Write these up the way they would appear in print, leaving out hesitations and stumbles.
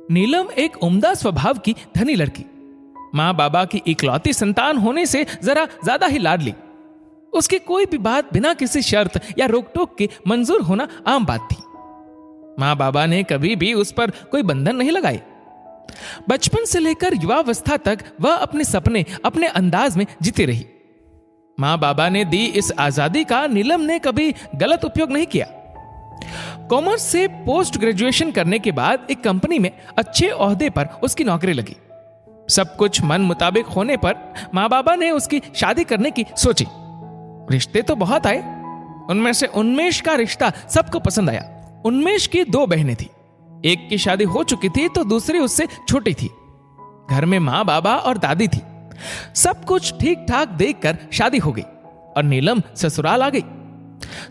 नीलम एक उम्दा स्वभाव की धनी लड़की, माँ बाबा की इकलौती संतान होने से जरा ज्यादा ही लाडली। उसकी कोई भी बात बिना किसी शर्त या रोक टोक के मंजूर होना आम बात थी। माँ बाबा ने कभी भी उस पर कोई बंधन नहीं लगाए। बचपन से लेकर युवावस्था तक वह अपने सपने अपने अंदाज में जीती रही। माँ बाबा ने दी इस आजादी का नीलम ने कभी गलत उपयोग नहीं किया। कॉमर्स से पोस्ट ग्रेजुएशन करने के बाद एक कंपनी में अच्छे ओहदे पर उसकी नौकरी लगी। सब कुछ मन मुताबिक होने पर माँ बाबा ने उसकी शादी करने की सोची। रिश्ते तो बहुत आए, उनमें से उन्मेष का रिश्ता सबको पसंद आया। उन्मेष की 2 बहनें थी, एक की शादी हो चुकी थी तो दूसरी उससे छोटी थी। घर में माँ बाबा और दादी थी। सब कुछ ठीक ठाक देखकर शादी हो गई और नीलम ससुराल आ गई।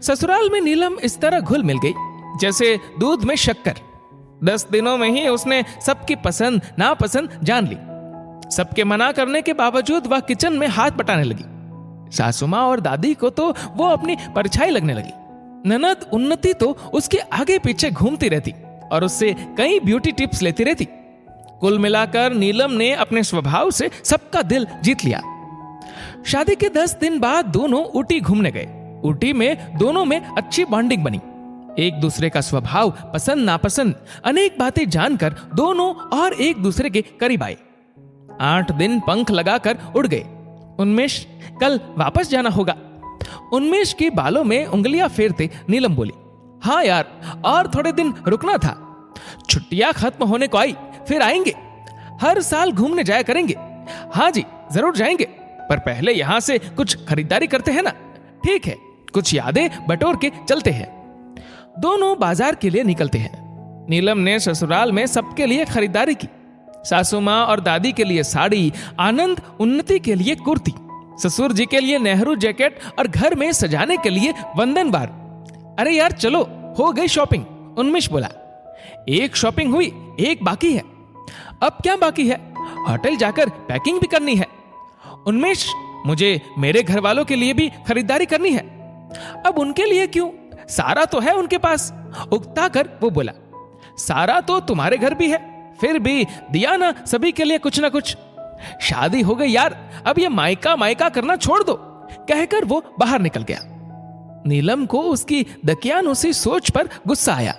ससुराल में नीलम इस तरह घुल मिल गई जैसे दूध में शक्कर। 10 दिनों में ही उसने सबकी पसंद नापसंद जान ली। सबके मना करने के बावजूद वह किचन में हाथ बटाने लगी। सासू माँ और दादी को तो वो अपनी परछाई लगने लगी। ननद उन्नति तो उसके आगे पीछे घूमती रहती और उससे कई ब्यूटी टिप्स लेती रहती। कुल मिलाकर नीलम ने अपने स्वभाव से सबका दिल जीत लिया। शादी के 10 दिन बाद दोनों ऊटी घूमने गए। ऊटी में दोनों में अच्छी बॉन्डिंग बनी। एक दूसरे का स्वभाव पसंद नापसंद अनेक बातें जानकर दोनों और एक दूसरे के करीब आए। 8 दिन पंख लगाकर उड़ गए। उन्मेष कल वापस जाना होगा। उन्मेष के बालों में उंगलियां फेरते नीलम बोली, हाँ यार, और थोड़े दिन रुकना था। छुट्टियां खत्म होने को आई, फिर आएंगे। हर साल घूमने जाया करेंगे। हाँ जी, जरूर जाएंगे, पर पहले यहां से कुछ खरीदारी करते हैं ना। ठीक है, कुछ यादें बटोर के चलते हैं। दोनों बाजार के लिए निकलते हैं। नीलम ने ससुराल में सबके लिए खरीदारी की। सासू माँ और दादी के लिए साड़ी, आनंद उन्नति के लिए कुर्ती, ससुर जी के लिए नेहरू जैकेट और घर में सजाने के लिए वंदन बार। अरे यार चलो, हो गई शॉपिंग, उन्मेष बोला। एक शॉपिंग हुई, एक बाकी है। अब क्या बाकी है? होटल जाकर पैकिंग भी करनी है। उन्मेष, मुझे मेरे घर वालों के लिए भी खरीदारी करनी है। अब उनके लिए क्यों? सारा तो है उनके पास। उकता कर वो बोला, सारा तो तुम्हारे घर भी है, फिर भी दिया ना सभी के लिए कुछ ना कुछ। शादी हो गई यार, अब ये मायका मायका करना छोड़ दो, कहकर वो बाहर निकल गया। नीलम को उसकी दकियानुसी सोच पर गुस्सा आया,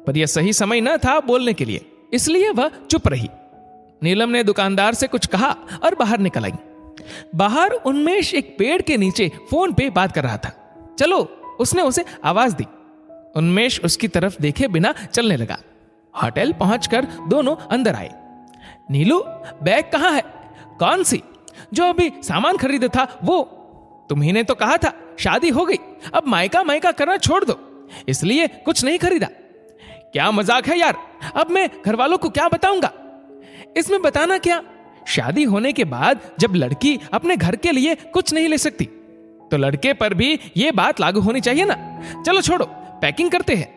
पर यह सही समय न था बोलने के लिए, इसलिए वह चुप रही। नीलम ने दुकानदार से कुछ कहा और बाहर निकल आई। बाहर उन्मेष एक पेड़ के नीचे फोन पे बात कर रहा था। चलो, उसने उसे आवाज दी। उन्मेष उसकी तरफ देखे बिना चलने लगा। होटल पहुंचकर दोनों अंदर आए। नीलू, बैग कहाँ है? कौन सी? जो अभी सामान खरीदा था वो। तुम्ही ने तो कहा था शादी हो गई, अब मायका मायका करना छोड़ दो, इसलिए कुछ नहीं खरीदा। क्या मजाक है यार, अब मैं घर वालों को क्या बताऊंगा? इसमें बताना क्या? शादी होने के बाद जब लड़की अपने घर के लिए कुछ नहीं ले सकती तो लड़के पर भी ये बात लागू होनी चाहिए ना। चलो छोड़ो, पैकिंग करते हैं।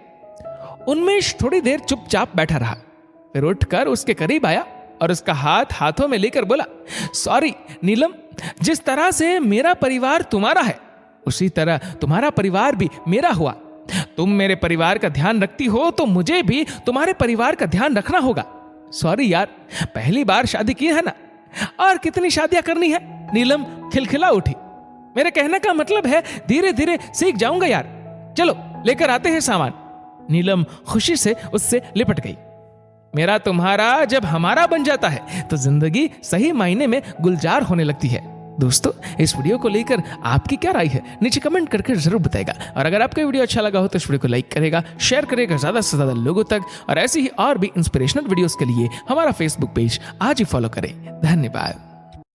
उन्मेष थोड़ी देर चुपचाप बैठा रहा, फिर उठकर उसके करीब आया और उसका हाथ हाथों में लेकर बोला, सॉरी नीलम, जिस तरह से मेरा परिवार तुम्हारा है उसी तरह तुम्हारा परिवार भी मेरा हुआ। तुम मेरे परिवार का ध्यान रखती हो तो मुझे भी तुम्हारे परिवार का ध्यान रखना होगा। सॉरी यार, पहली बार शादी की है ना, और कितनी शादियां करनी है? नीलम खिलखिला उठी। मेरे कहने का मतलब है धीरे धीरे सीख जाऊंगा यार। चलो लेकर आते हैं सामान। नीलम खुशी से उससे लिपट गई। मेरा तुम्हारा जब हमारा बन जाता है तो जिंदगी सही मायने में गुलजार होने लगती है। दोस्तों, इस वीडियो को लेकर आपकी क्या राय है नीचे कमेंट करके जरूर बताएगा। और अगर आपको वीडियो अच्छा लगा हो तो इस वीडियो को लाइक करेगा, शेयर करेगा ज्यादा से ज्यादा लोगों तक। और ऐसी ही और भी इंस्पिरेशनल वीडियोस के लिए हमारा फेसबुक पेज आज ही फॉलो करें। धन्यवाद।